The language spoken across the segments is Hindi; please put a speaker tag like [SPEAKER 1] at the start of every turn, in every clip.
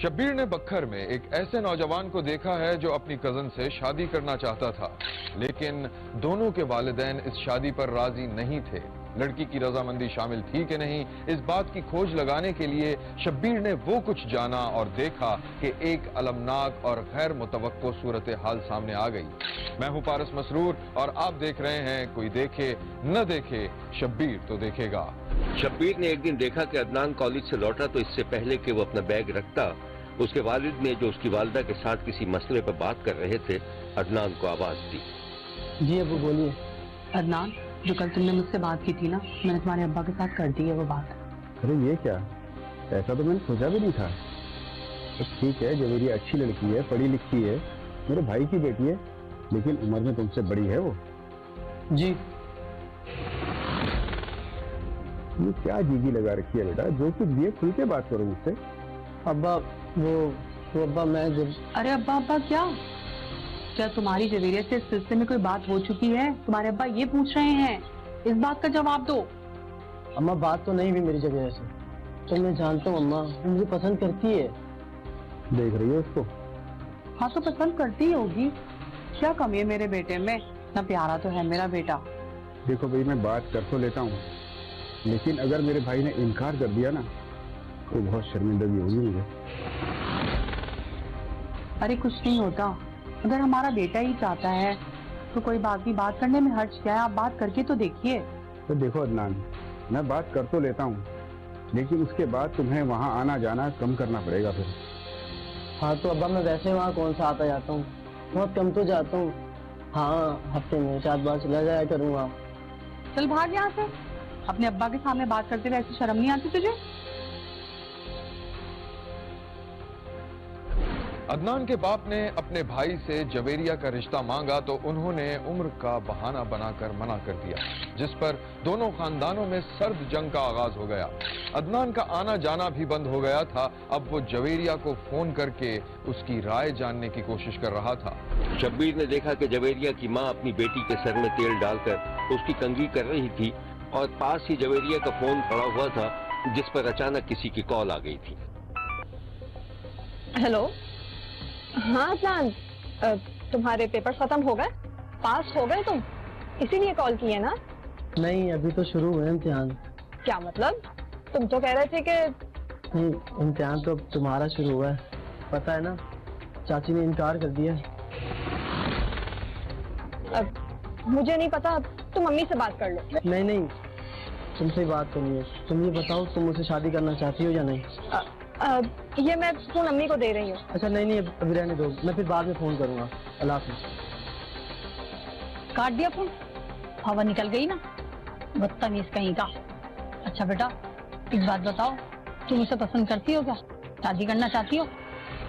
[SPEAKER 1] शब्बीर ने बक्खर में एक ऐसे नौजवान को देखा है जो अपनी कजन से शादी करना चाहता था, लेकिन दोनों के वालिदैन इस शादी पर राजी नहीं थे। लड़की की रजामंदी शामिल थी कि नहीं, इस बात की खोज लगाने के लिए शब्बीर ने वो कुछ जाना और देखा कि एक अलमनाक और गैर मुतवक्को सूरत हाल सामने आ गई। मैं हूं पारस मसरूर और आप देख रहे हैं कोई देखे न देखे, शब्बीर तो देखेगा।
[SPEAKER 2] शब्बीर ने एक दिन देखा कि अदनान कॉलेज से लौटा तो इससे पहले कि वो अपना बैग रखता, उसके वालिद ने जो उसकी वालिदा के साथ किसी मसले पर बात कर रहे थे, अदनान को आवाज दी।
[SPEAKER 3] जी अबू बोलिए।
[SPEAKER 4] अदनान, जो कल तुमने मुझसे बात की थी ना, मैंने तुम्हारे अब्बा के साथ कर दी है वो बात।
[SPEAKER 3] अरे ये क्या, ऐसा तो मैंने सोचा भी नहीं था। तो ठीक है, जवेरिया अच्छी लड़की है, पढ़ी लिखी है, मेरे भाई की बेटी है, लेकिन उम्र में तुमसे बड़ी है वो। जी। ये क्या जीगी लगा रखी है बेटा, जो कुछ भी है खुल के बात करो मुझसे। अब्बा वो अब्बा मैं जब। अरे
[SPEAKER 4] अब्बा क्या तुम्हारी जवेरिया से इस सिलसिले में कोई बात हो चुकी है? तुम्हारे अब्बा ये पूछ रहे हैं, इस बात का जवाब दो।
[SPEAKER 3] अम्मा बात तो नहीं हुई मेरी जवेरिया से, तो मैं जानता हूँ अम्मा मुझे पसंद करती है। देख रही है उसको?
[SPEAKER 4] हाँ तो पसंद करती होगी, क्या कमी है मेरे बेटे में, इतना प्यारा तो है मेरा बेटा।
[SPEAKER 3] देखो भाई, मैं बात कर तो लेता हूँ, लेकिन अगर मेरे भाई ने इनकार कर दिया ना तो बहुत शर्मिंदगी होगी मुझे।
[SPEAKER 4] अरे कुछ नहीं होता, अगर हमारा बेटा ही चाहता है तो कोई बात नहीं, बात करने में हर्ज क्या है, आप बात करके तो देखिए।
[SPEAKER 3] तो देखो अदनान, मैं बात कर तो लेता हूँ, लेकिन उसके बाद तुम्हें वहाँ आना जाना कम करना पड़ेगा फिर। हाँ तो अब्बा मैं वैसे वहाँ कौन सा आता जाता हूँ, बहुत कम तो जाता हूँ। हाँ हफ्ते में 4 बार चला जाया करूँगा।
[SPEAKER 4] चल भाग यहाँ से, अपने अब्बा के सामने बात करते हुए ऐसी शर्म नहीं आती तुझे?
[SPEAKER 1] अदनान के बाप ने अपने भाई से जवेरिया का रिश्ता मांगा तो उन्होंने उम्र का बहाना बनाकर मना कर दिया, जिस पर दोनों खानदानों में सर्द जंग का आगाज हो गया। अदनान का आना जाना भी बंद हो गया था। अब वो जवेरिया को फोन करके उसकी राय जानने की कोशिश कर रहा था।
[SPEAKER 2] शब्बीर ने देखा कि जवेरिया की माँ अपनी बेटी के सर में तेल डालकर उसकी कंघी कर रही थी और पास ही जवेरिया का फोन पड़ा हुआ था, जिस पर अचानक किसी की कॉल आ गई थी।
[SPEAKER 5] हेलो, हाँ अदनान, तुम्हारे पेपर खत्म हो गए, पास हो गए तुम, इसीलिए कॉल की है ना?
[SPEAKER 3] नहीं, अभी तो शुरू हुए इम्तिहान।
[SPEAKER 5] क्या मतलब? तुम तो कह रहे थे कि
[SPEAKER 3] नहीं, इम्तिहान तो अब तुम्हारा शुरू हुआ है, पता है ना, चाची ने इनकार कर दिया।
[SPEAKER 5] अब मुझे नहीं पता, तुम मम्मी से बात कर लो।
[SPEAKER 3] नहीं, तुमसे बात करनी है। तुम ये बताओ, तुम मुझसे शादी करना चाहती हो या नहीं?
[SPEAKER 5] ये मैं फोन अम्मी को दे रही हूँ।
[SPEAKER 3] अच्छा नहीं, अभी रहने दो, मैं फिर बाद में फोन करूंगा। अल्लाह हाफिज़।
[SPEAKER 4] काट दिया फोन, हवा निकल गई ना, बदतमीज कहीं का। अच्छा बेटा, एक बात बताओ, तुम उसे पसंद करती हो क्या? शादी करना चाहती हो?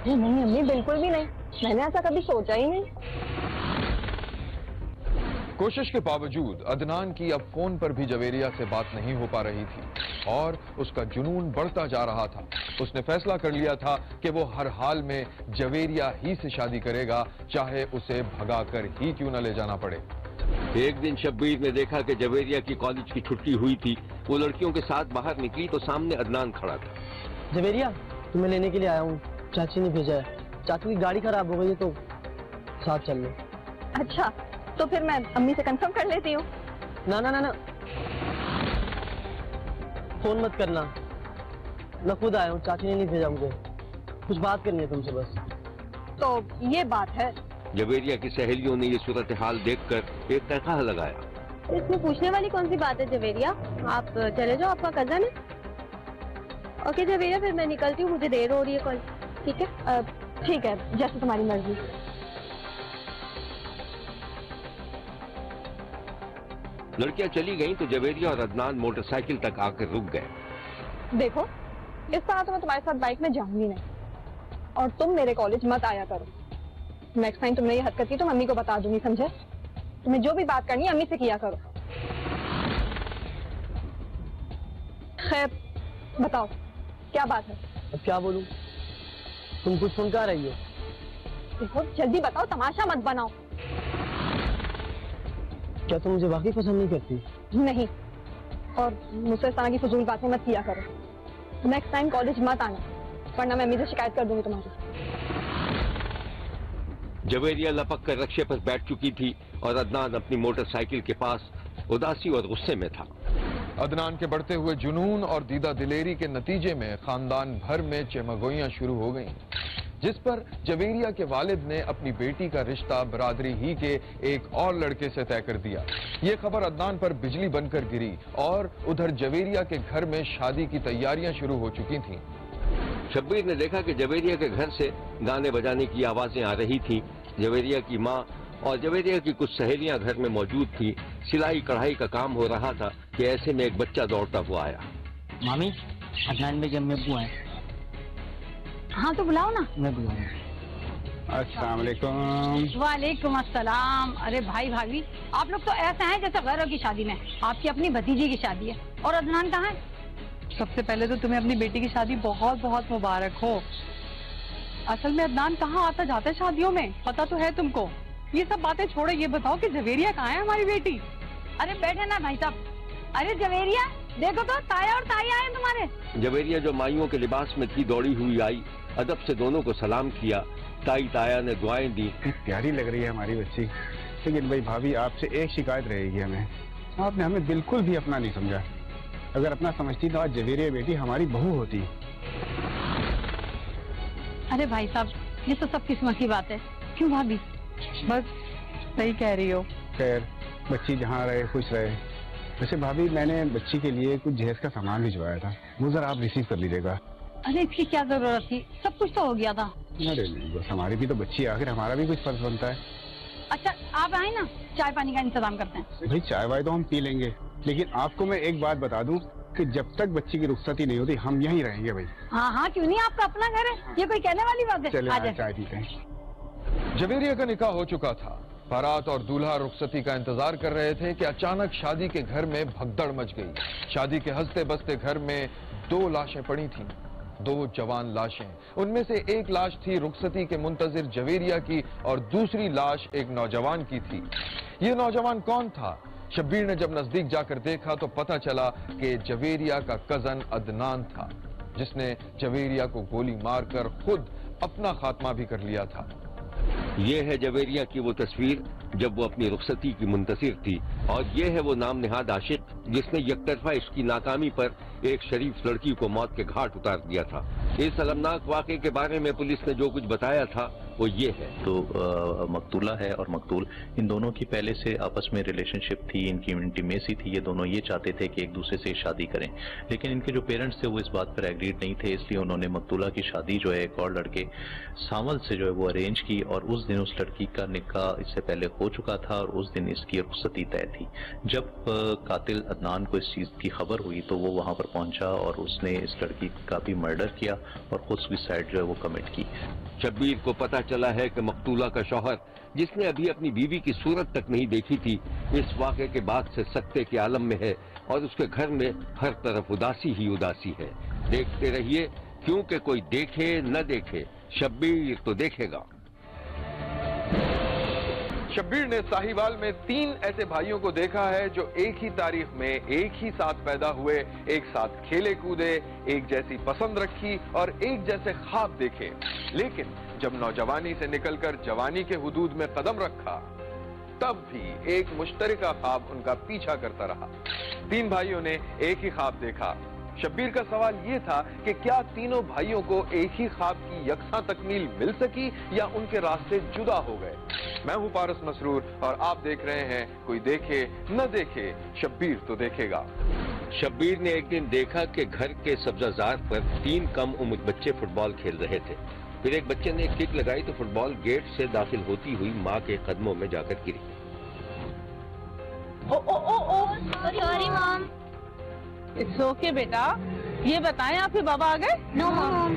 [SPEAKER 5] नहीं अम्मी, बिल्कुल भी नहीं, मैंने ऐसा कभी सोचा ही नहीं।
[SPEAKER 1] कोशिश के बावजूद अदनान की अब फोन पर भी जवेरिया से बात नहीं हो पा रही थी और उसका जुनून बढ़ता जा रहा था। उसने फैसला कर लिया था कि वो हर हाल में जवेरिया ही से शादी करेगा, चाहे उसे भगाकर ही क्यों न ले जाना पड़े।
[SPEAKER 2] एक दिन शब्बीर ने देखा कि जवेरिया की कॉलेज की छुट्टी हुई थी। वो लड़कियों के साथ बाहर निकली तो सामने अदनान खड़ा था।
[SPEAKER 3] जवेरिया, तुम्हें लेने के लिए आया हूँ, चाची ने भेजा है। चाची की गाड़ी खराब हो गई है तो साथ चल लो।
[SPEAKER 5] अच्छा, तो फिर मैं अम्मी से कंफर्म कर लेती हूँ।
[SPEAKER 3] ना, फोन मत करना, मैं खुद आया हूँ, चाची ने नहीं भेजा मुझे, कुछ बात करनी है तुमसे बस।
[SPEAKER 5] तो ये बात है?
[SPEAKER 2] जवेरिया की सहेलियों ने ये सूरत हाल देखकर एक तहखाह लगाया।
[SPEAKER 6] इसमें पूछने वाली कौन सी बात है जवेरिया, आप चले जाओ, आपका कजन है। ओके जवेरिया, फिर मैं निकलती हूँ, मुझे देर हो रही है कल। ठीक है?
[SPEAKER 5] ठीक है, जैसे तुम्हारी मर्जी।
[SPEAKER 2] लड़कियां चली गईं तो जवेरिया और अदनान मोटरसाइकिल तक आकर रुक गए।
[SPEAKER 5] देखो, इस तरह तो मैं तुम्हारे साथ बाइक में जाऊंगी नहीं, और तुम मेरे कॉलेज मत आया करो। नेक्स्ट टाइम तुमने ये हरकत की तो मम्मी को बता दूंगी, समझे? तुम्हें जो भी बात करनी है अम्मी से किया करो। खैर बताओ, क्या बात है?
[SPEAKER 3] अब क्या बोलूं, तुम कुछ सुन कर रही हो?
[SPEAKER 5] देखो जल्दी बताओ, तमाशा मत बनाओ।
[SPEAKER 3] क्या तुम मुझे वाकई पसंद नहीं करती?
[SPEAKER 5] नहीं, और मुझसे इस तरह की फजूल बातें मत किया करो। नेक्स्ट टाइम कॉलेज मत आना, वरना मैं अम्मी से शिकायत कर दूंगी तुम्हारी।
[SPEAKER 2] जवेरिया लपक कर रक्शे पर बैठ चुकी थी और अदनान अपनी मोटरसाइकिल के पास उदासी और गुस्से में था।
[SPEAKER 1] अदनान के बढ़ते हुए जुनून और दीदा दिलेरी के नतीजे में खानदान भर में चमगोइयां शुरू हो गईं, जिस पर जवेरिया के वालिद ने अपनी बेटी का रिश्ता बरादरी ही के एक और लड़के से तय कर दिया। ये खबर अदनान पर बिजली बनकर गिरी और उधर जवेरिया के घर में शादी की तैयारियां शुरू हो चुकी थीं।
[SPEAKER 2] शब्बीर ने देखा कि जवेरिया के घर से गाने बजाने की आवाजें आ रही थीं। जवेरिया की माँ और जवेरिया की कुछ सहेलियां घर में मौजूद थी। सिलाई कढ़ाई का काम हो रहा था कि ऐसे में एक बच्चा दौड़ता हुआ आया।
[SPEAKER 7] मामी, अदनान में जब मैं बुआ है।
[SPEAKER 4] हाँ तो बुलाओ ना।
[SPEAKER 7] मैं बुलाऊंगा।
[SPEAKER 3] अस्सलाम वालेकुम।
[SPEAKER 4] वालेकुम अस्सलाम। अरे भाई भाभी, आप लोग तो ऐसे हैं जैसे गैरों की शादी में। आपकी अपनी भतीजी की शादी है और अदनान कहाँ है?
[SPEAKER 8] सबसे पहले तो तुम्हें अपनी बेटी की शादी बहुत बहुत मुबारक हो। असल में अदनान कहाँ आता जाता है शादियों में, पता तो है तुमको। ये सब बातें छोड़ो, ये बताओ कि जवेरिया कहाँ है हमारी बेटी?
[SPEAKER 4] अरे बैठे ना भाई साहब। अरे जवेरिया, देखो तो ताया और ताई आए तुम्हारे।
[SPEAKER 2] जवेरिया जो माइयों के लिबास में थी दौड़ी हुई आई, अदब से दोनों को सलाम किया। ताई ताया ने दुआएं दी।
[SPEAKER 3] प्यारी लग रही है हमारी बच्ची, लेकिन भाई भाभी आपसे एक शिकायत रहेगी हमें। आपने हमें बिल्कुल भी अपना नहीं समझा। अगर अपना समझती तो आज जवेरिया बेटी हमारी बहू होती।
[SPEAKER 4] अरे भाई साहब, ये तो सब किस्मत की बात है। क्यों भाभी?
[SPEAKER 8] बस सही कह रही हो।
[SPEAKER 3] खैर, बच्ची जहाँ रहे खुश रहे। वैसे भाभी, मैंने बच्ची के लिए कुछ जहेज का सामान भिजवाया था, वो जरा आप रिसीव कर लीजिएगा।
[SPEAKER 4] अरे इसकी क्या जरूरत थी, सब कुछ तो हो गया था।
[SPEAKER 3] अरे नहीं, बस हमारी भी तो बच्ची है, आखिर हमारा भी कुछ फर्ज बनता है।
[SPEAKER 4] अच्छा आप आए ना, चाय पानी का इंतजाम करते हैं।
[SPEAKER 3] भाई चाय वाय तो हम पी लेंगे, लेकिन आपको मैं एक बात बता दूं कि जब तक बच्ची की रुखसती नहीं होती हम यहीं रहेंगे भाई।
[SPEAKER 4] हाँ हाँ, क्यों नहीं, आपका अपना घर है, ये कोई कहने वाली बात है।
[SPEAKER 3] चलिए
[SPEAKER 4] आ जाए।
[SPEAKER 3] चाय पीते हैं।
[SPEAKER 1] जवेरिया का निकाह हो चुका था। बारात और दूल्हा रुखसती का इंतजार कर रहे थे कि अचानक शादी के घर में भगदड़ मच गई। शादी के हंसते बसते घर में 2 लाशें पड़ी थीं, 2 जवान लाशें। उनमें से एक लाश थी रुखसती के मुंतजिर जवेरिया की और दूसरी लाश एक नौजवान की थी। ये नौजवान कौन था? शब्बीर ने जब नजदीक जाकर देखा तो पता चला कि जवेरिया का कजन अदनान था, जिसने जवेरिया को गोली मारकर खुद अपना खात्मा भी कर लिया था।
[SPEAKER 2] ये है जवेरिया की वो तस्वीर जब वो अपनी रुखसती की मुंतसिर थी, और ये है वो नाम निहाद आशिक जिसने यकतरफा इसकी नाकामी पर एक शरीफ लड़की को मौत के घाट उतार दिया था। इस अलमनाक वाक़े के बारे में पुलिस ने जो कुछ बताया था वो ये है।
[SPEAKER 9] तो मकतूला है और मकतूल, इन दोनों की पहले से आपस में रिलेशनशिप थी, इनकी इंटीमेसी थी। ये दोनों ये चाहते थे कि एक दूसरे से शादी करें, लेकिन इनके जो पेरेंट्स थे वो इस बात पर एग्रीड नहीं थे। इसलिए उन्होंने मकतूला की शादी जो है एक और लड़के सामल से जो है वो अरेंज की, और उस दिन उस लड़की का निकाह इससे पहले हो चुका था और उस दिन इसकी रुखसती तय थी। जब कातिल अदनान को इस चीज की खबर हुई तो वो वहां पर पहुंचा और उसने इस लड़की का भी मर्डर किया और खुद सुसाइड जो है वो कमिट की।
[SPEAKER 2] शब्बीर को पता चला है कि मकतूला का शौहर, जिसने अभी अपनी बीवी की सूरत तक नहीं देखी थी, इस वाक़े के बाद से सख्ते के आलम में है और उसके घर में हर तरफ उदासी ही उदासी है। देखते रहिए, क्योंकि कोई देखे न देखे, शब्बीर तो देखेगा।
[SPEAKER 1] शब्बीर ने साहिवाल में 3 ऐसे भाइयों को देखा है जो एक ही तारीख में एक ही साथ पैदा हुए, एक साथ खेले कूदे, एक जैसी पसंद रखी और एक जैसे ख्वाब देखे। लेकिन जब नौजवानी से निकलकर जवानी के हुदूद में कदम रखा, तब भी एक मुश्तरका ख्वाब उनका पीछा करता रहा। 3 भाइयों ने एक ही ख्वाब देखा। शब्बीर का सवाल ये था कि क्या तीनों भाइयों को एक ही ख्वाब की यकसा तकमील मिल सकी या उनके रास्ते जुदा हो गए। मैं हूं पारस मसरूर और आप देख रहे हैं कोई देखे न देखे, शब्बीर तो देखेगा।
[SPEAKER 2] शब्बीर ने एक दिन देखा कि घर के सब्जाजार पर 3 कम उम्र बच्चे फुटबॉल खेल रहे थे। फिर एक बच्चे ने एक किक लगाई तो फुटबॉल गेट से दाखिल होती हुई माँ के कदमों में जाकर गिरी।
[SPEAKER 6] Sorry mom.
[SPEAKER 8] इट्स ओके बेटा। ये बताएं आपके बाबा आ गए?
[SPEAKER 6] No mom.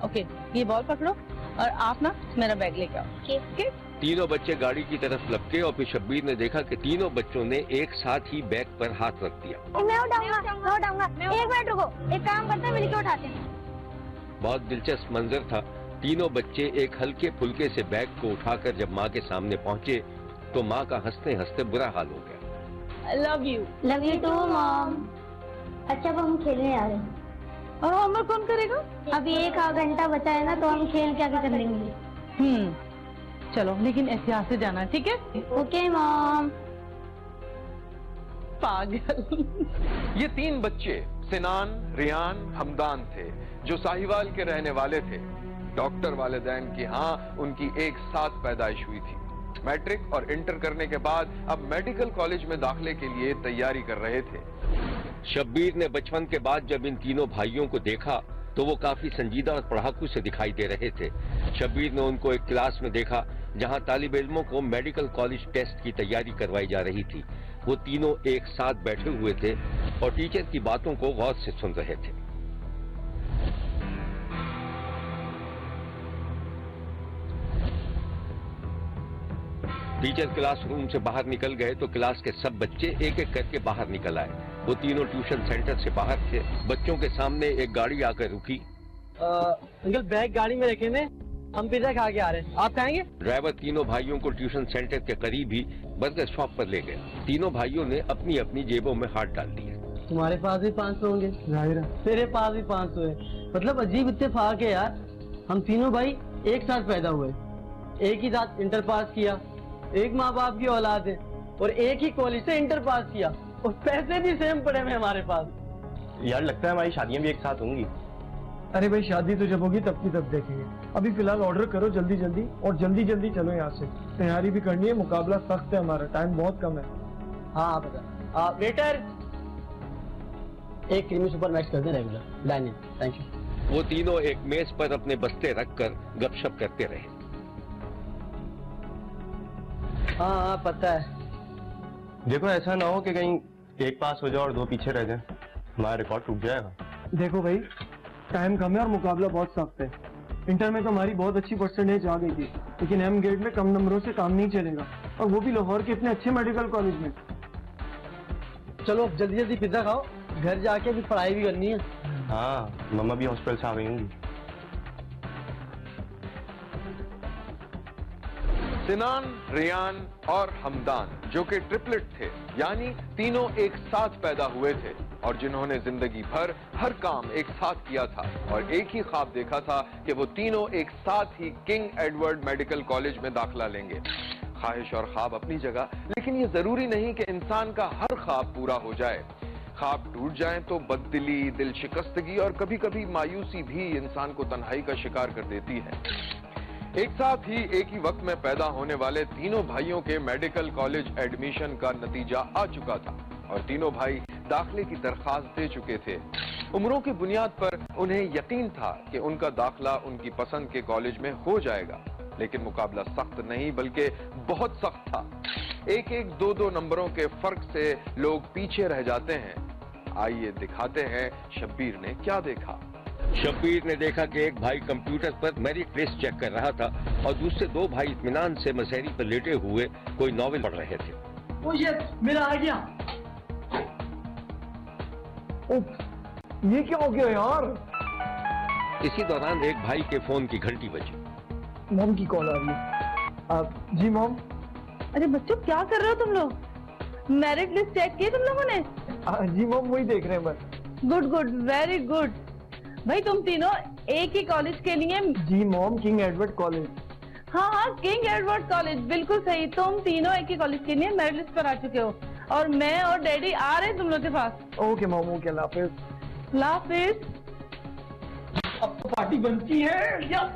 [SPEAKER 8] ओके, ये बॉल पकड़ो और आप ना मेरा बैग लेके आओ।
[SPEAKER 6] ओके।
[SPEAKER 2] तीनों बच्चे गाड़ी की तरफ लपके और फिर शब्बीर ने देखा कि तीनों बच्चों ने एक साथ ही बैग पर हाथ रख दिया।
[SPEAKER 6] मैं उठाऊंगा। 1 मिनट रुको, एक काम करते हैं, मिलकर उठाते हैं।
[SPEAKER 2] बहुत दिलचस्प मंजर था। तीनों बच्चे एक हल्के फुल्के से बैग को उठाकर जब माँ के सामने पहुँचे तो माँ का हंसते हंसते बुरा हाल हो गया।
[SPEAKER 8] I love you.
[SPEAKER 6] Love you too mom. अच्छा अब हम खेलने आ रहे हैं।
[SPEAKER 4] और होमवर्क कौन करेगा?
[SPEAKER 6] अभी एक आध घंटा बचा है ना, तो हम खेल के आगे कर लेंगे।
[SPEAKER 8] चलो, लेकिन एहतियात से जाना, ठीक है?
[SPEAKER 6] Okay mom.
[SPEAKER 8] पागल।
[SPEAKER 1] ये 3 बच्चे सिनान, रियान, हमदान थे जो साहिवाल के रहने वाले थे। डॉक्टर वालिदैन की हाँ उनकी एक साथ पैदाइश हुई थी। मैट्रिक और इंटर करने के बाद अब मेडिकल कॉलेज में दाखिले के लिए तैयारी कर रहे थे।
[SPEAKER 2] शब्बीर ने बचपन के बाद जब इन तीनों भाइयों को देखा तो वो काफी संजीदा और पढ़ाकू से दिखाई दे रहे थे। शब्बीर ने उनको एक क्लास में देखा जहां तालिब इल्मों को मेडिकल कॉलेज टेस्ट की तैयारी करवाई जा रही थी। वो तीनों एक साथ बैठे हुए थे और टीचर की बातों को गौर से सुन रहे थे। टीचर क्लासरूम से बाहर निकल गए तो क्लास के सब बच्चे एक एक करके बाहर निकल आए। वो तीनों ट्यूशन सेंटर से बाहर थे। बच्चों के सामने एक गाड़ी आकर रुकी।
[SPEAKER 7] अंकल बैग गाड़ी में रखे ने, हम पिज्जा खा के आ रहे हैं, आप खाएंगे?
[SPEAKER 2] ड्राइवर तीनों भाइयों को ट्यूशन सेंटर के करीब ही बर्गर शॉप पर ले गया। तीनों भाइयों ने अपनी अपनी जेबों में हाथ डाल दिए।
[SPEAKER 7] तुम्हारे पास भी 500 होंगे, जाहिर है। तेरे पास भी 500 है। मतलब अजीब इत्तेफाक है यार, हम तीनों भाई एक साथ पैदा हुए, एक ही साथ इंटर पास किया, एक माँ बाप की औलाद है और एक ही कॉलेज से इंटर पास किया और पैसे भी सेम पड़े हुए हमारे पास।
[SPEAKER 3] यार लगता है हमारी शादियां भी एक साथ होंगी।
[SPEAKER 10] अरे भाई शादी तो जब होगी तब की तब देखेंगे। अभी फिलहाल ऑर्डर करो जल्दी जल्दी, और जल्दी जल्दी चलो यहाँ से। तैयारी भी करनी है, मुकाबला सख्त है, हमारा टाइम बहुत कम है।
[SPEAKER 7] हाँ पता। वेटर, एक क्रीमी सुपर मैक्स कर दे रेगुलर डाइनिंग। Thank you.
[SPEAKER 2] वो तीनों एक मेज पर अपने बस्ते रखकर गपशप करते रहे।
[SPEAKER 7] हाँ पता है।
[SPEAKER 3] देखो ऐसा ना हो कि कहीं एक पास हो जाए और 2 पीछे रह जाए, हमारा रिकॉर्ड टूट जाएगा।
[SPEAKER 10] देखो भाई टाइम कम है और मुकाबला बहुत सख्त है। इंटर में तो हमारी बहुत अच्छी परसेंटेज आ गई थी, लेकिन एम ग्रेड में कम नंबरों से काम नहीं चलेगा, और वो भी लाहौर के इतने अच्छे मेडिकल कॉलेज में।
[SPEAKER 7] चलो जल्दी जल्दी पिज्जा खाओ, घर जाके भी पढ़ाई भी करनी है।
[SPEAKER 3] हाँ मम्मा भी हॉस्पिटल से आ गई होंगी।
[SPEAKER 1] सिनान, रियान और हमदान जो कि ट्रिपलेट थे, यानी तीनों एक साथ पैदा हुए थे और जिन्होंने जिंदगी भर हर काम एक साथ किया था और एक ही ख्वाब देखा था कि वो तीनों एक साथ ही किंग एडवर्ड मेडिकल कॉलेज में दाखिला लेंगे। ख्वाहिश और ख्वाब अपनी जगह, लेकिन ये जरूरी नहीं कि इंसान का हर ख्वाब पूरा हो जाए। ख्वाब टूट जाए तो बददिली, दिल शिकस्तगी और कभी कभी मायूसी भी इंसान को तन्हाई का शिकार कर देती है। एक साथ ही एक ही वक्त में पैदा होने वाले तीनों भाइयों के मेडिकल कॉलेज एडमिशन का नतीजा आ चुका था और तीनों भाई दाखिले की दरखास्त दे चुके थे। उम्रों की बुनियाद पर उन्हें यकीन था कि उनका दाखिला उनकी पसंद के कॉलेज में हो जाएगा, लेकिन मुकाबला सख्त नहीं बल्कि बहुत सख्त था। एक एक 2-2 नंबरों के फर्क से लोग पीछे रह जाते हैं। आइए दिखाते हैं शब्बीर ने क्या देखा।
[SPEAKER 2] शब्बीर ने देखा कि एक भाई कंप्यूटर पर मेरिट लिस्ट चेक कर रहा था और दूसरे 2 भाई इत्मीनान से मसहरी पर लेटे हुए कोई नॉवेल पढ़ रहे थे।
[SPEAKER 10] ओ ये मेरा आ गया। ये क्या हो गया यार?
[SPEAKER 2] इसी दौरान एक भाई के फोन की घंटी बजी।
[SPEAKER 10] मॉम की कॉल आ रही है। जी मॉम।
[SPEAKER 8] अरे बच्चों क्या कर रहे हो तुम लोग? मेरिट लिस्ट चेक की तुम लोगों ने?
[SPEAKER 10] जी मॉम वही देख रहे हैं बस।
[SPEAKER 8] Good good, very good. भाई तुम तीनों एक ही कॉलेज के लिए?
[SPEAKER 10] जी मॉम, किंग एडवर्ड कॉलेज।
[SPEAKER 8] हाँ हाँ, किंग एडवर्ड कॉलेज, बिल्कुल सही। तुम तीनों एक ही कॉलेज के लिए मेरिट लिस्ट पर आ चुके हो और मैं और डैडी आ रहे हैं तुम लोग के पास।
[SPEAKER 10] ओके मॉम, ओके, अल्लाह हाफिज।
[SPEAKER 8] हाफिज।
[SPEAKER 10] अब तो पार्टी बनती है। या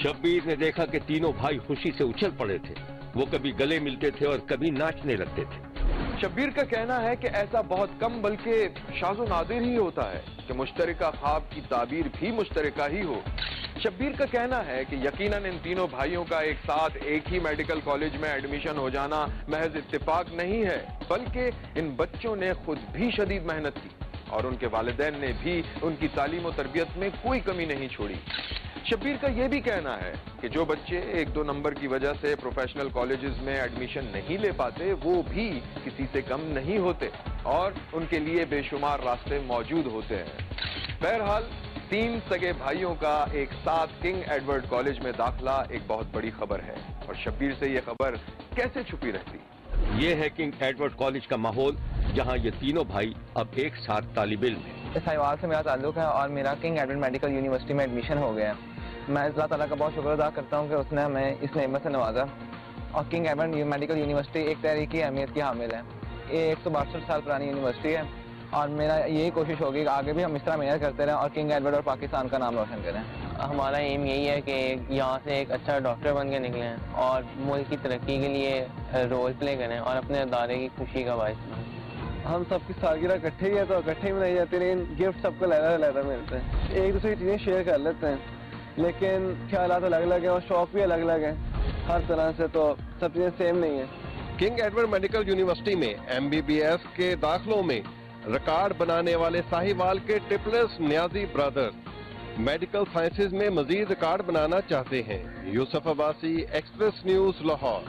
[SPEAKER 2] शब्बीर ने देखा कि तीनों भाई खुशी से उछल पड़े थे। वो कभी गले मिलते थे और कभी नाचने लगते थे।
[SPEAKER 1] शब्बीर का कहना है कि ऐसा बहुत कम बल्कि शाज़ो नादिर ही होता है कि मुश्तरका ख्वाब की ताबीर भी मुश्तरका ही हो। शब्बीर का कहना है कि यकीनन इन तीनों भाइयों का एक साथ एक ही मेडिकल कॉलेज में एडमिशन हो जाना महज इत्तेफाक नहीं है, बल्कि इन बच्चों ने खुद भी शदीद मेहनत की और उनके वालिदैन ने भी उनकी तालीम और तरबियत में कोई कमी नहीं छोड़ी। शब्बीर का यह भी कहना है कि जो बच्चे 1-2 नंबर की वजह से प्रोफेशनल कॉलेजेस में एडमिशन नहीं ले पाते, वो भी किसी से कम नहीं होते और उनके लिए बेशुमार रास्ते मौजूद होते हैं। बहरहाल 3 सगे भाइयों का एक साथ किंग एडवर्ड कॉलेज में दाखिला एक बहुत बड़ी खबर है और शब्बीर से ये खबर कैसे छुपी रहती?
[SPEAKER 2] ये है किंग एडवर्ड कॉलेज का माहौल, जहां ये तीनों भाई अब एक साथ तालिब इल्म हैं।
[SPEAKER 11] इस साहिवाल से मेरा ताल्लुक है और मेरा किंग एडवर्ड मेडिकल यूनिवर्सिटी में एडमिशन हो गया है। मैं अल्लाह ताला का बहुत शुक्र अदा करता हूँ कि उसने हमें इस नेमत से नवाजा। और किंग एडवर्ड मेडिकल यूनिवर्सिटी एक तहरीकी अहमियत की हामिल है। ये 162 साल पुरानी यूनिवर्सिटी है और मेरा यही कोशिश होगी कि आगे भी हम इस तरह मेहनत करते रहें और किंग एडवर्ड और पाकिस्तान का नाम रोशन करें। हमारा एम यही है कि यहाँ से एक अच्छा डॉक्टर बन के निकलें और मुल्क की तरक्की के लिए रोल प्ले करें और अपने अदारे की खुशी का बायस बनें।
[SPEAKER 7] हम सबकी सालगिरह इकट्ठे ही है तो इकट्ठे ही मनाई जाती है, लेकिन गिफ्ट सबको अलग मिलते हैं। एक दूसरे की चीज़ें शेयर कर लेते हैं, लेकिन ख्यालात अलग अलग हैं और शौक भी अलग अलग हैं हर तरह से, तो सब चीज़ें सेम नहीं है।
[SPEAKER 12] किंग एडवर्ड मेडिकल यूनिवर्सिटी में MBBS के दाखिलों में रिकॉर्ड बनाने वाले साहिवाल के triplets Niazi brothers medical sciences में मजीद रिकॉर्ड बनाना चाहते हैं। Yusuf Abbasi, express news, Lahore.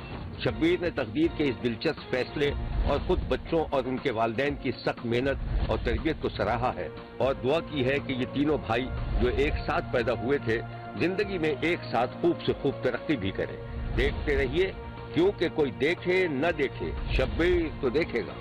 [SPEAKER 2] शब्बीर ने तकदीर के इस दिलचस्प फैसले और खुद बच्चों और उनके वालिदैन की सख्त मेहनत और तरबियत को सराहा है और दुआ की है कि ये तीनों भाई जो एक साथ पैदा हुए थे जिंदगी में एक साथ खूब से खूब तरक्की भी करें। देखते रहिए, क्योंकि कोई देखे न देखे शब्बीर तो देखेगा।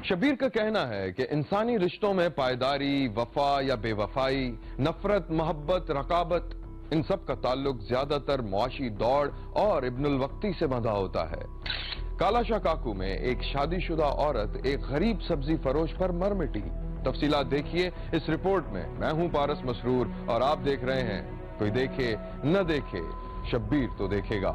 [SPEAKER 1] शब्बीर का कहना है कि इंसानी रिश्तों में पायदारी, वफा या बेवफाई, नफरत, मोहब्बत, रकाबत, इन सब का ताल्लुक ज्यादातर मुआशी दौड़ और इब्नुल वक्ती से बंधा होता है। कालाशाह काकू में एक शादीशुदा औरत एक गरीब सब्जी फरोश पर मर मिटी। तफसीलात देखिए इस रिपोर्ट में। मैं हूं पारस मसरूर और आप देख रहे हैं कोई देखे न देखे शब्बीर तो देखेगा।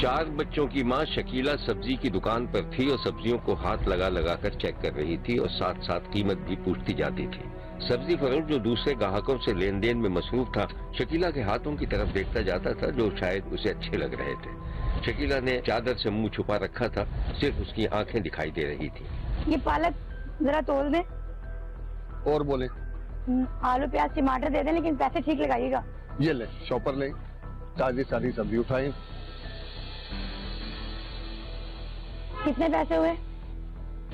[SPEAKER 2] 4 बच्चों की मां शकीला सब्जी की दुकान पर थी और सब्जियों को हाथ लगा लगा कर चेक कर रही थी और साथ साथ कीमत भी पूछती जाती थी। सब्जी फरोश जो दूसरे ग्राहकों से लेन देन में मसरूफ था, शकीला के हाथों की तरफ देखता जाता था जो शायद उसे अच्छे लग रहे थे। शकीला ने चादर से मुंह छुपा रखा था, सिर्फ उसकी आंखें दिखाई दे रही थी।
[SPEAKER 4] ये पालक जरा तोल दे।
[SPEAKER 12] और बोले?
[SPEAKER 4] आलू प्याज टमाटर दे दें, लेकिन पैसे ठीक लगाइएगा।
[SPEAKER 12] ये ले, शॉपर ले, ताजी सारी सब्जी उठाई।
[SPEAKER 4] कितने पैसे हुए?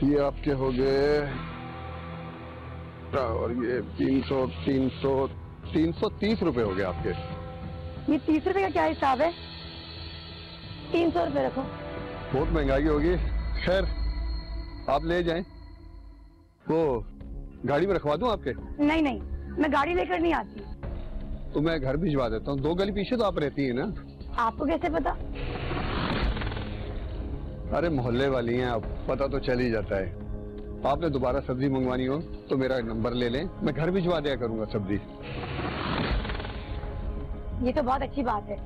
[SPEAKER 12] ये आपके हो गए, और ये 330 रुपए हो गए आपके।
[SPEAKER 4] ये 30 रुपए का क्या हिसाब है? 300 रुपए रखो।
[SPEAKER 12] बहुत महंगाई होगी। खैर आप ले जाएं। वो गाड़ी में रखवा दूं आपके?
[SPEAKER 4] नहीं नहीं, मैं गाड़ी लेकर नहीं आती।
[SPEAKER 12] तो मैं घर भिजवा देता हूँ। 2 गली पीछे तो आप रहती है ना?
[SPEAKER 4] आपको कैसे पता?
[SPEAKER 12] अरे मोहल्ले वाली हैं आप, पता तो चल ही जाता है। आपने दोबारा सब्जी मंगवानी हो तो मेरा नंबर ले लें, मैं घर भिजवा दिया करूंगा सब्जी।
[SPEAKER 4] ये तो बहुत अच्छी बात है।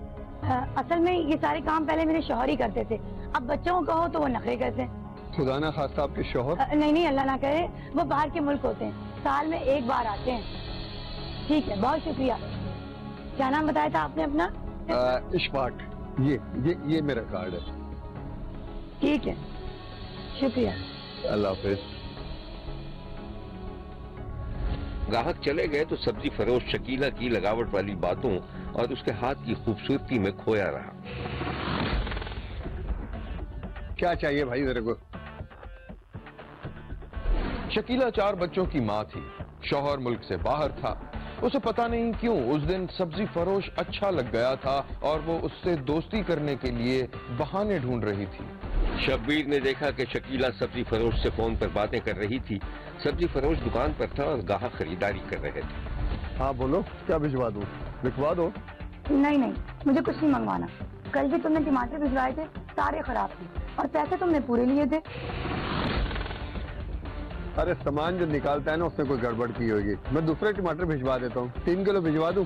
[SPEAKER 4] असल में ये सारे काम पहले मेरे शौहर ही करते थे, अब बच्चों को कहो तो वो नखरे करते हैं।
[SPEAKER 12] खुदा ना खास्ता आपके शौहर?
[SPEAKER 4] नहीं नहीं, अल्लाह ना करे, वो बाहर के मुल्क होते हैं, साल में 1 बार आते हैं। ठीक है, बहुत शुक्रिया। क्या नाम बताया था आपने अपना?
[SPEAKER 12] इशफाक। ये मेरा कार्ड है।
[SPEAKER 4] ठीक है, शुक्रिया।
[SPEAKER 12] अल्लाह हाफिज।
[SPEAKER 2] ग्राहक चले गए तो सब्जी फरोश शकीला की लगावट वाली बातों और उसके हाथ की खूबसूरती में खोया रहा।
[SPEAKER 12] क्या चाहिए भाई तेरे को?
[SPEAKER 1] शकीला 4 बच्चों की मां थी, शौहर मुल्क से बाहर था। उसे पता नहीं क्यों उस दिन सब्जी फरोश अच्छा लग गया था और वो उससे दोस्ती करने के लिए बहाने ढूंढ रही थी।
[SPEAKER 2] शब्बीर ने देखा कि शकीला सब्जी फरोश से फोन पर बातें कर रही थी। सब्जी फरोश दुकान पर था और ग्राहक खरीदारी कर रहे थे।
[SPEAKER 12] हाँ बोलो, क्या भिजवा दूं? लिखवा दो।
[SPEAKER 4] नहीं नहीं, मुझे कुछ नहीं मंगवाना। कल भी तुमने टमाटर भिजवाए थे, सारे खराब थे और पैसे तुमने पूरे लिए थे।
[SPEAKER 12] अरे सामान जो निकालता है ना उसने कोई गड़बड़ की होगी। मैं दूसरे टमाटर भिजवा देता हूँ। 3 किलो भिजवा दूं?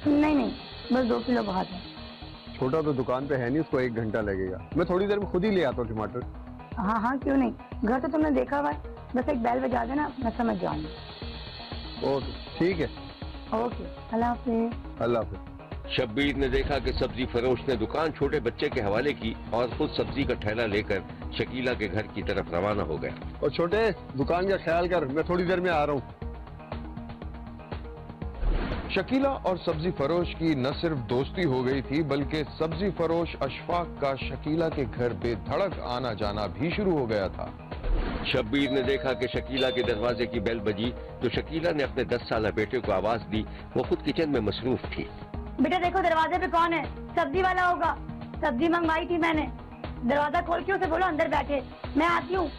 [SPEAKER 4] नहीं नहीं, बस 2 किलो बहुत है।
[SPEAKER 12] छोटा तो दुकान पे है नहीं, उसको 1 घंटा लगेगा। मैं थोड़ी देर में खुद ही ले आता हूँ टमाटर।
[SPEAKER 4] हाँ हाँ, क्यों नहीं, घर तो तुमने देखा हुआ है, बस एक बैल बजा देना, मैं समझ जाऊंगी।
[SPEAKER 12] ओके ठीक है।
[SPEAKER 4] ओके, अल्लाह हाफिज।
[SPEAKER 12] अल्लाह हाफिज।
[SPEAKER 2] शब्बीर ने देखा कि सब्जी फरोश ने दुकान छोटे बच्चे के हवाले की और खुद सब्जी का ठेला लेकर शकीला के घर की तरफ रवाना हो गया।
[SPEAKER 12] और छोटे, दुकान का ख्याल कर, मैं थोड़ी देर में आ रहा हूँ।
[SPEAKER 1] शकीला और सब्जी फरोश की न सिर्फ दोस्ती हो गई थी, बल्कि सब्जी फरोश अशफाक का शकीला के घर बेधड़क आना जाना भी शुरू हो गया था।
[SPEAKER 2] शब्बीर ने देखा कि शकीला के दरवाजे की बेल बजी तो शकीला ने अपने 10 साला बेटे को आवाज दी। वो खुद किचन में मसरूफ थी।
[SPEAKER 4] बेटा देखो दरवाजे पे कौन है, सब्जी वाला होगा। सब्जी मंगवाई थी मैंने, दरवाजा खोल के उसे बोलो अंदर बैठे, मैं आती हूँ।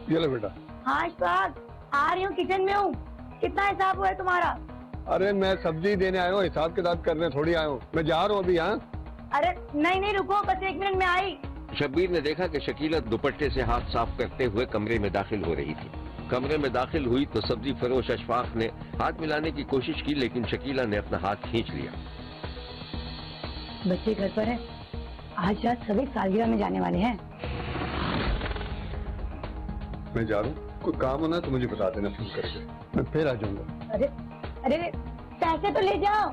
[SPEAKER 3] ये लो बेटा।
[SPEAKER 4] हाँ इशफाक, आ रही हूँ, किचन में हूँ। कितना हिसाब हुआ है तुम्हारा?
[SPEAKER 3] अरे मैं सब्जी देने आया हूँ, हिसाब किताब करने थोड़ी आया हूँ, मैं जा रहा हूँ अभी। हाँ
[SPEAKER 4] अरे नहीं रुको, बस 1 मिनट में आई।
[SPEAKER 2] शब्बीर ने देखा कि शकीला दुपट्टे से हाथ साफ करते हुए कमरे में दाखिल हो रही थी। कमरे में दाखिल हुई तो सब्जी फरोश अशफाक ने हाथ मिलाने की कोशिश की, लेकिन शकीला ने अपना हाथ खींच लिया।
[SPEAKER 4] बच्चे घर पर है, आज रात सभी सालगिरह में जाने वाले हैं।
[SPEAKER 3] मैं जा रहा हूँ, कोई काम होना तो मुझे बता देना फोन करके, मैं फिर आ जाऊंगा।
[SPEAKER 4] अरे पैसे तो ले जाओ।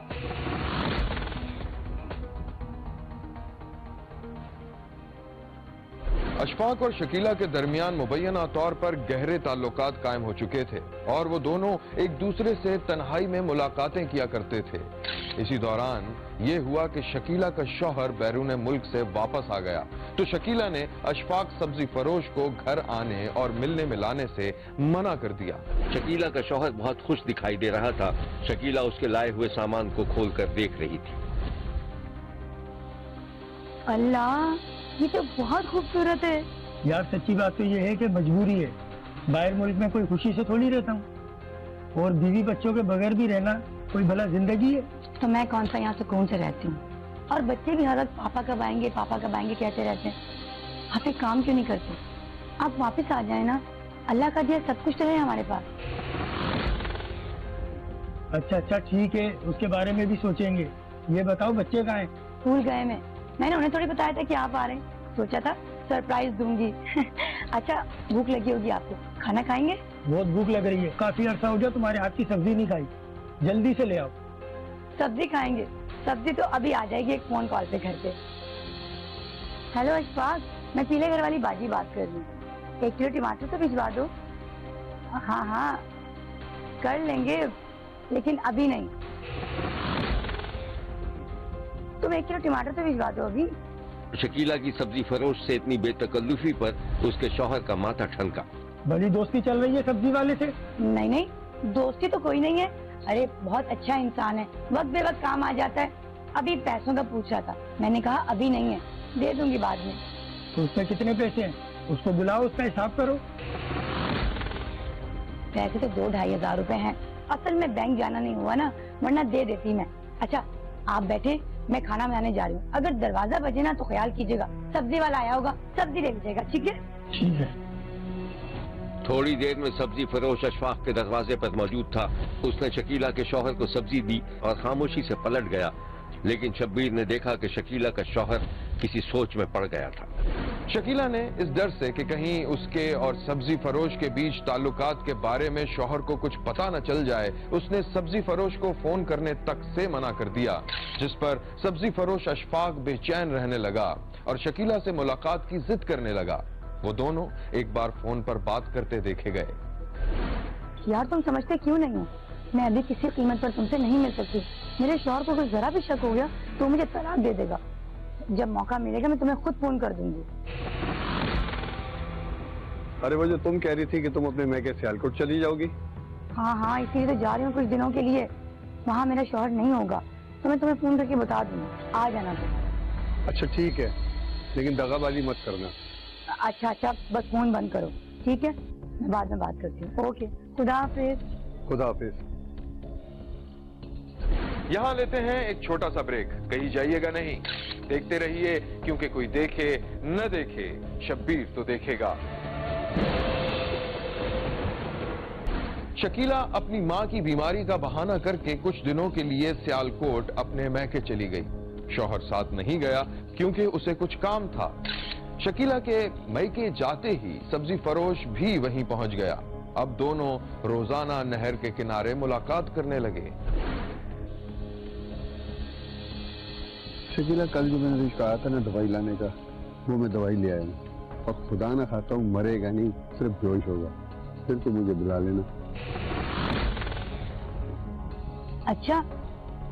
[SPEAKER 1] अशफाक और शकीला के दरमियान मुबैना तौर पर गहरे ताल्लुकात कायम हो चुके थे और वो दोनों एक दूसरे से तन्हाई में मुलाकातें किया करते थे। इसी दौरान ये हुआ कि शकीला का शौहर बैरून मुल्क से वापस आ गया तो शकीला ने अशफाक सब्जी फरोश को घर आने और मिलने मिलाने से मना कर दिया।
[SPEAKER 2] शकीला का शौहर बहुत खुश दिखाई दे रहा था। शकीला उसके लाए हुए सामान को खोलकर देख रही थी।
[SPEAKER 4] अल्लाह, ये तो बहुत खूबसूरत है।
[SPEAKER 7] यार सच्ची बात तो ये है कि मजबूरी है, बाहर मुल्क में कोई खुशी से थोड़ी रहता हूँ, और बीवी बच्चों के बगैर भी रहना कोई भला जिंदगी है?
[SPEAKER 4] तो मैं कौन सा यहाँ सुकून से रहती हूँ, और बच्चे भी हर वक्त पापा कब आएंगे कहते रहते हैं। आप एक काम क्यों नहीं करते, आप वापस आ जाए ना, अल्लाह का दिया सब कुछ तो है हमारे पास।
[SPEAKER 7] अच्छा ठीक है, उसके बारे में भी सोचेंगे। ये बताओ बच्चे कहाँ हैं?
[SPEAKER 4] स्कूल गए में, मैंने उन्हें थोड़ी बताया था कि आप आ रहे हैं, सोचा था सरप्राइज दूंगी। अच्छा भूख लगी होगी आपको, खाना खाएंगे?
[SPEAKER 7] बहुत भूख लग रही है, काफी अरसा हो गया तुम्हारे हाथ की सब्जी नहीं खाई, जल्दी से ले आओ।
[SPEAKER 4] सब्जी खाएंगे? सब्जी तो अभी आ जाएगी एक फोन कॉल पे घर पे। हेलो अशफाक, मैं पीले घर वाली बाजी बात कर रही हूँ, 1 किलो टमाटर तो भिजवा दो। हाँ कर लेंगे, लेकिन अभी नहीं। तुम 1 किलो टमाटर तो भिजवा दो अभी।
[SPEAKER 2] शकीला की सब्जी फरोश से इतनी बेतकल्लुफी पर उसके शौहर का माथा ठनका।
[SPEAKER 7] बड़ी दोस्ती चल रही है सब्जी वाले से?
[SPEAKER 4] नहीं, दोस्ती तो कोई नहीं है। अरे बहुत अच्छा इंसान है, वक्त बे वक्त काम आ जाता है। अभी पैसों का पूछ रहा था, मैंने कहा अभी नहीं है, दे दूंगी बाद में।
[SPEAKER 7] तो उसमें कितने पैसे हैं? उसको बुलाओ, उसका हिसाब करो।
[SPEAKER 4] पैसे तो 2-2.5 हजार रुपए हैं, असल में बैंक जाना नहीं हुआ ना, वरना दे देती मैं। अच्छा आप बैठे, मैं खाना बनाने जा रही हूँ, अगर दरवाजा बजे ना तो ख्याल कीजिएगा, सब्जी वाला आया होगा, सब्जी ले लीजिएगा, ठीक है?
[SPEAKER 7] ठीक है।
[SPEAKER 2] थोड़ी देर में सब्जी फरोश अशफाक के दरवाजे पर मौजूद था। उसने शकीला के शौहर को सब्जी दी और खामोशी से पलट गया, लेकिन शब्बीर ने देखा कि शकीला का शौहर किसी सोच में पड़ गया था।
[SPEAKER 1] शकीला ने इस डर से कि कहीं उसके और सब्जी फरोश के बीच ताल्लुकात के बारे में शौहर को कुछ पता न चल जाए, उसने सब्जी फरोश को फोन करने तक से मना कर दिया, जिस पर सब्जी फरोश अशफाक बेचैन रहने लगा और शकीला से मुलाकात की जिद करने लगा। वो दोनों एक बार फोन पर बात करते देखे गए।
[SPEAKER 4] यार तुम समझते क्यों नहीं हो, मैं अभी किसी कीमत पर तुमसे नहीं मिल सकती। मेरे शौहर को अगर जरा भी शक हो गया तो मुझे तलाक दे देगा। जब मौका मिलेगा मैं तुम्हें खुद फोन कर दूंगी।
[SPEAKER 3] अरे वो जो तुम कह रही थी कि तुम अपने मैके सियालकोट चली जाओगी?
[SPEAKER 4] हाँ इसीलिए तो जा रही हूँ कुछ दिनों के लिए, वहाँ मेरा शौहर नहीं होगा तो मैं तुम्हें फोन करके बता दूंगी, आ जाना तुम।
[SPEAKER 3] अच्छा ठीक है, लेकिन दगाबाजी मत करना।
[SPEAKER 4] अच्छा बस फोन बंद करो, ठीक है? मैं बाद में बात करती हूँ। ओके, खुदा हाफिज।
[SPEAKER 3] खुदा हाफिज।
[SPEAKER 1] यहाँ लेते हैं एक छोटा सा ब्रेक, कहीं जाइएगा नहीं, देखते रहिए, क्योंकि कोई देखे न देखे शब्बीर तो देखेगा। शकीला अपनी माँ की बीमारी का बहाना करके कुछ दिनों के लिए सियालकोट अपने मैके चली गई। शौहर साथ नहीं गया क्योंकि उसे कुछ काम था। शकीला के मैके जाते ही सब्जी फरोश भी वहीं पहुंच गया। अब दोनों रोजाना नहर के किनारे मुलाकात करने लगे।
[SPEAKER 3] शकीला, कल जो मैंने कहा था ना दवाई लाने का, वो मैं दवाई ले आया हूँ, और खुदा ना खाता हूँ मरेगा नहीं, सिर्फ बेहोश होगा, फिर तो मुझे बुला लेना।
[SPEAKER 4] अच्छा,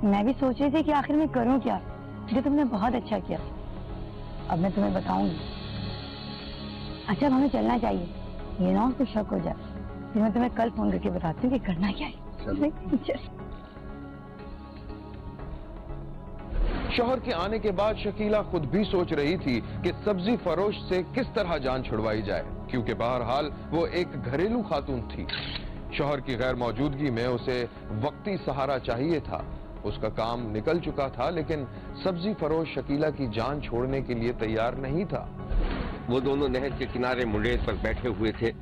[SPEAKER 4] मैं भी सोच रही थी कि आखिर में करूं क्या, जो तुमने बहुत अच्छा किया। अब मैं तुम्हें बताऊंगी। अच्छा हमें चलना चाहिए, ये ना कुछ शक हो जाए, फिर मैं तुम्हें कल फोन करके बताती हूँ कि करना क्या है। चल।
[SPEAKER 1] शौहर के आने के बाद शकीला खुद भी सोच रही थी कि सब्जी फरोश से किस तरह जान छुड़वाई जाए, क्योंकि बहरहाल वो एक घरेलू खातून थी। शौहर की गैर मौजूदगी में उसे वक्ती सहारा चाहिए था। उसका काम निकल चुका था, लेकिन सब्जी फरोश शकीला की जान छोड़ने के लिए तैयार नहीं था।
[SPEAKER 2] वो दोनों नहर के किनारे मुंडेर पर बैठे हुए थे।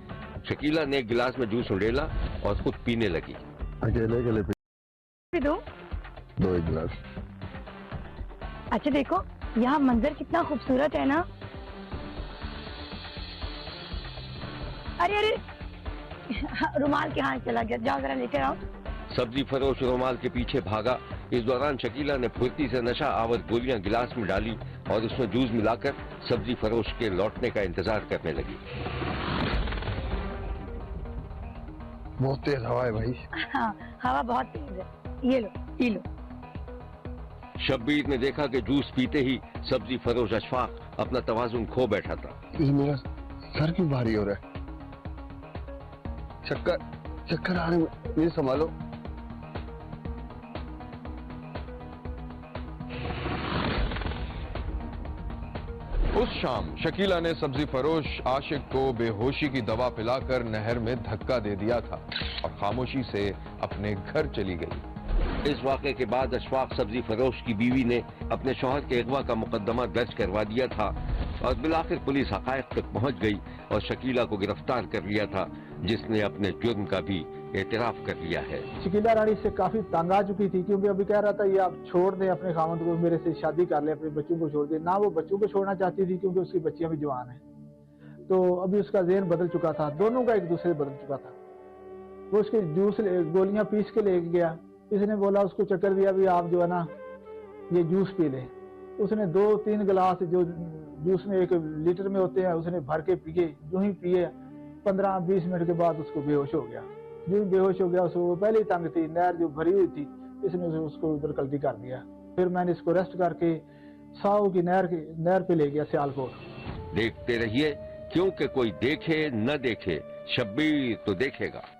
[SPEAKER 2] शकीला ने एक गिलास में जूस उंडेला और खुद पीने लगी।
[SPEAKER 3] अकेले अकेले
[SPEAKER 4] पी दो
[SPEAKER 3] 2 गिलास।
[SPEAKER 4] अच्छा देखो, यहाँ मंजर कितना खूबसूरत है ना। अरे अरे रुमाल के हाथ चला गया, जाओ जरा लेकर आओ।
[SPEAKER 2] सब्जी फरोश रुमाल के पीछे भागा। इस दौरान शकीला ने फुर्ती से नशा आवर गोलियां गिलास में डाली और उसमें जूस मिलाकर सब्जी फरोश के लौटने का इंतजार करने लगी।
[SPEAKER 3] बहुत तेज हवा है भाई।
[SPEAKER 4] हाँ, हवा बहुत तेज है। ये लो, पी लो।
[SPEAKER 2] शब्बीर ने देखा कि जूस पीते ही सब्जी फरोश अशफाक अपना तवाजुन खो बैठा था।
[SPEAKER 3] मेरा सर क्यों भारी हो रहा है? चक्कर आ रहे हैं, मुझे संभालो।
[SPEAKER 1] उस शाम शकीला ने सब्जी फरोश आशिक को बेहोशी की दवा पिलाकर नहर में धक्का दे दिया था और खामोशी से अपने घर चली गई।
[SPEAKER 2] इस वाक़े के बाद अशफाक सब्जी फरोश की बीवी ने अपने शौहर के अगवा का मुकदमा दर्ज करवा दिया था और बिलाखिर पुलिस हक़ाइक़ तक पहुंच गई और शकीला को गिरफ्तार कर लिया था, जिसने अपने जुर्म का भी एतराफ कर लिया है।
[SPEAKER 13] शकीला रानी से काफी तंग आ चुकी थी, क्योंकि अभी कह रहा था ये आप छोड़ दें अपने खामद को, मेरे से शादी कर ले, अपने बच्चों को छोड़ दे। ना वो बच्चों को छोड़ना चाहती थी क्योंकि उसकी बच्चियां भी जवान हैं, तो अभी उसका ज़हन बदल चुका था, दोनों का एक दूसरे से बदल चुका था। वो उसके जूस गोलियां पीस के ले गया। इसने बोला, उसको चक्कर दिया भी आप जो है ना ये जूस पी ले। उसने 2-3 गिलास जो जूस में 1 लीटर में होते हैं उसने भर के पिए। जो ही पिए 15-20 मिनट के बाद उसको बेहोश हो गया। जो ही बेहोश हो गया, उसको पहले ही तंग थी, नहर जो भरी हुई थी, इसने उसको उधर कल्टी कर दिया। फिर मैंने इसको रेस्ट करके साऊ की नहर पे ले गया सियालकोट।
[SPEAKER 2] देखते रहिए, क्योंकि कोई देखे न देखे शब्बीर तो देखेगा।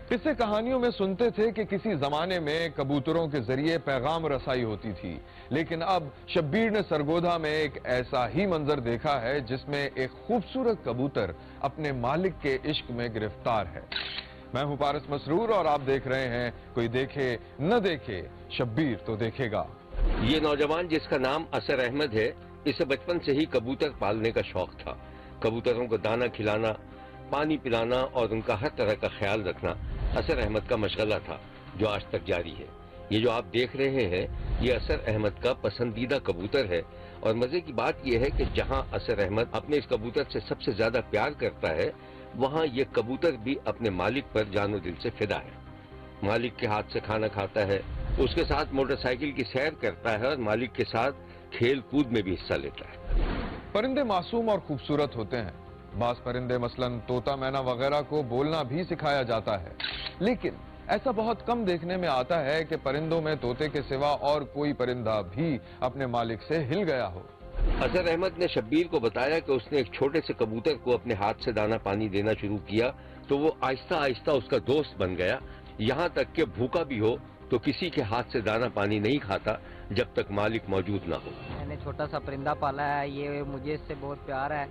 [SPEAKER 1] इससे कहानियों में सुनते थे कि किसी जमाने में कबूतरों के जरिए पैगाम रसाई होती थी, लेकिन अब शब्बीर ने सरगोधा में एक ऐसा ही मंजर देखा है जिसमें एक खूबसूरत कबूतर अपने मालिक के इश्क में गिरफ्तार है। मैं हूं पारस मसरूर और आप देख रहे हैं कोई देखे न देखे शब्बीर तो देखेगा।
[SPEAKER 2] ये नौजवान जिसका नाम असर अहमद है, इसे बचपन से ही कबूतर पालने का शौक था। कबूतरों को दाना खिलाना, पानी पिलाना और उनका हर तरह का ख्याल रखना असर अहमद का मशगला था, जो आज तक जारी है। ये जो आप देख रहे हैं, ये असर अहमद का पसंदीदा कबूतर है और मजे की बात यह है कि जहां असर अहमद अपने इस कबूतर से सबसे ज्यादा प्यार करता है, वहां ये कबूतर भी अपने मालिक पर जानो दिल से फिदा है। मालिक के हाथ से खाना खाता है, उसके साथ मोटरसाइकिल की सैर करता है और मालिक के साथ खेल कूद में भी हिस्सा लेता है।
[SPEAKER 1] परिंदे मासूम और खूबसूरत होते हैं। बास परिंदे मसलन तोता मैना वगैरह को बोलना भी सिखाया जाता है, लेकिन ऐसा बहुत कम देखने में आता है कि परिंदों में तोते के सिवा और कोई परिंदा भी अपने मालिक से हिल गया हो।
[SPEAKER 2] असर अहमद ने शब्बीर को बताया कि उसने एक छोटे से कबूतर को अपने हाथ से दाना पानी देना शुरू किया तो वो आहिस्ता आहिस्ता उसका दोस्त बन गया। यहाँ तक कि भूखा भी हो तो किसी के हाथ से दाना पानी नहीं खाता जब तक मालिक मौजूद ना हो।
[SPEAKER 14] मैंने छोटा सा परिंदा पाला है, ये मुझे इससे बहुत प्यार है।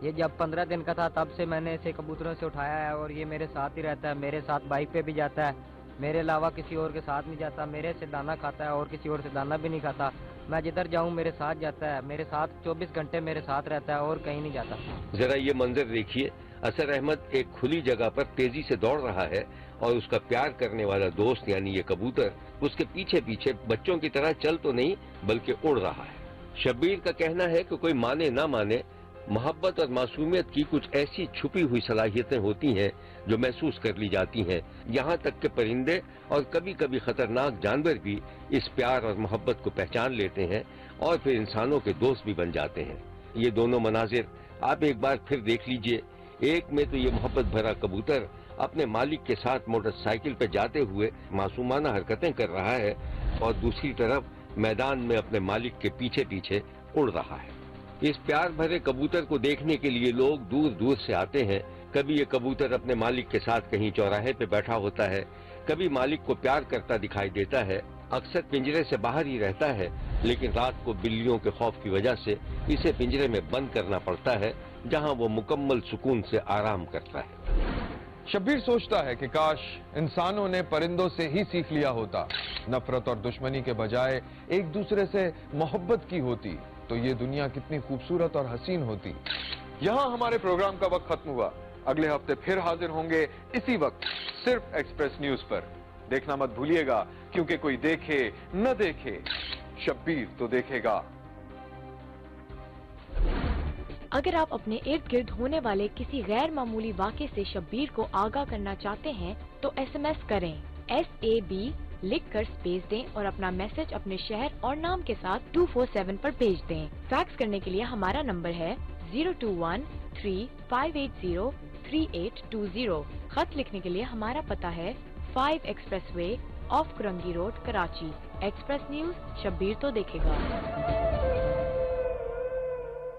[SPEAKER 14] ये जब 15 दिन का था तब से मैंने इसे कबूतरों से उठाया है और ये मेरे साथ ही रहता है। मेरे साथ बाइक पे भी जाता है, मेरे अलावा किसी और के साथ नहीं जाता। मेरे से दाना खाता है और किसी और से दाना भी नहीं खाता। मैं जिधर जाऊं मेरे साथ जाता है, मेरे साथ 24 घंटे मेरे साथ रहता है और कहीं नहीं जाता।
[SPEAKER 2] जरा ये मंजर देखिए, असर अहमद एक खुली जगह पर तेजी से दौड़ रहा है और उसका प्यार करने वाला दोस्त यानी ये कबूतर उसके पीछे पीछे बच्चों की तरह चल तो नहीं बल्कि उड़ रहा है। शब्बीर का कहना है कि कोई माने ना माने, मोहब्बत और मासूमियत की कुछ ऐसी छुपी हुई सलाहियतें होती हैं जो महसूस कर ली जाती हैं। यहाँ तक कि परिंदे और कभी कभी खतरनाक जानवर भी इस प्यार और मोहब्बत को पहचान लेते हैं और फिर इंसानों के दोस्त भी बन जाते हैं। ये दोनों मनाजिर आप एक बार फिर देख लीजिए। एक में तो ये मोहब्बत भरा कबूतर अपने मालिक के साथ मोटरसाइकिल पर जाते हुए मासूमाना हरकतें कर रहा है और दूसरी तरफ मैदान में अपने मालिक के पीछे पीछे उड़ रहा है। इस प्यार भरे कबूतर को देखने के लिए लोग दूर दूर से आते हैं। कभी ये कबूतर अपने मालिक के साथ कहीं चौराहे पे बैठा होता है, कभी मालिक को प्यार करता दिखाई देता है, अक्सर पिंजरे से बाहर ही रहता है, लेकिन रात को बिल्लियों के खौफ की वजह से इसे पिंजरे में बंद करना पड़ता है, जहां वो मुकम्मल सुकून से आराम करता है।
[SPEAKER 1] शब्बीर सोचता है कि काश इंसानों ने परिंदों से ही सीख लिया होता, नफरत और दुश्मनी के बजाय एक दूसरे से मोहब्बत की होती तो ये दुनिया कितनी खूबसूरत और हसीन होती। यहाँ हमारे प्रोग्राम का वक्त खत्म हुआ। अगले हफ्ते फिर हाजिर होंगे इसी वक्त सिर्फ एक्सप्रेस न्यूज पर। देखना मत भूलिएगा, क्योंकि कोई देखे न देखे, शब्बीर तो देखेगा।
[SPEAKER 15] अगर आप अपने इर्द गिर्द होने वाले किसी गैर मामूली वाक़े से शब्बीर को आगाह करना चाहते हैं तो SMS करें SAB लिखकर स्पेस दें और अपना मैसेज अपने शहर और नाम के साथ 247 पर भेज दें। फैक्स करने के लिए हमारा नंबर है 02135803820। खत लिखने के लिए हमारा पता है 5 expressway of Korangi road, Karachi. Express news, Shabbir तो देखेगा।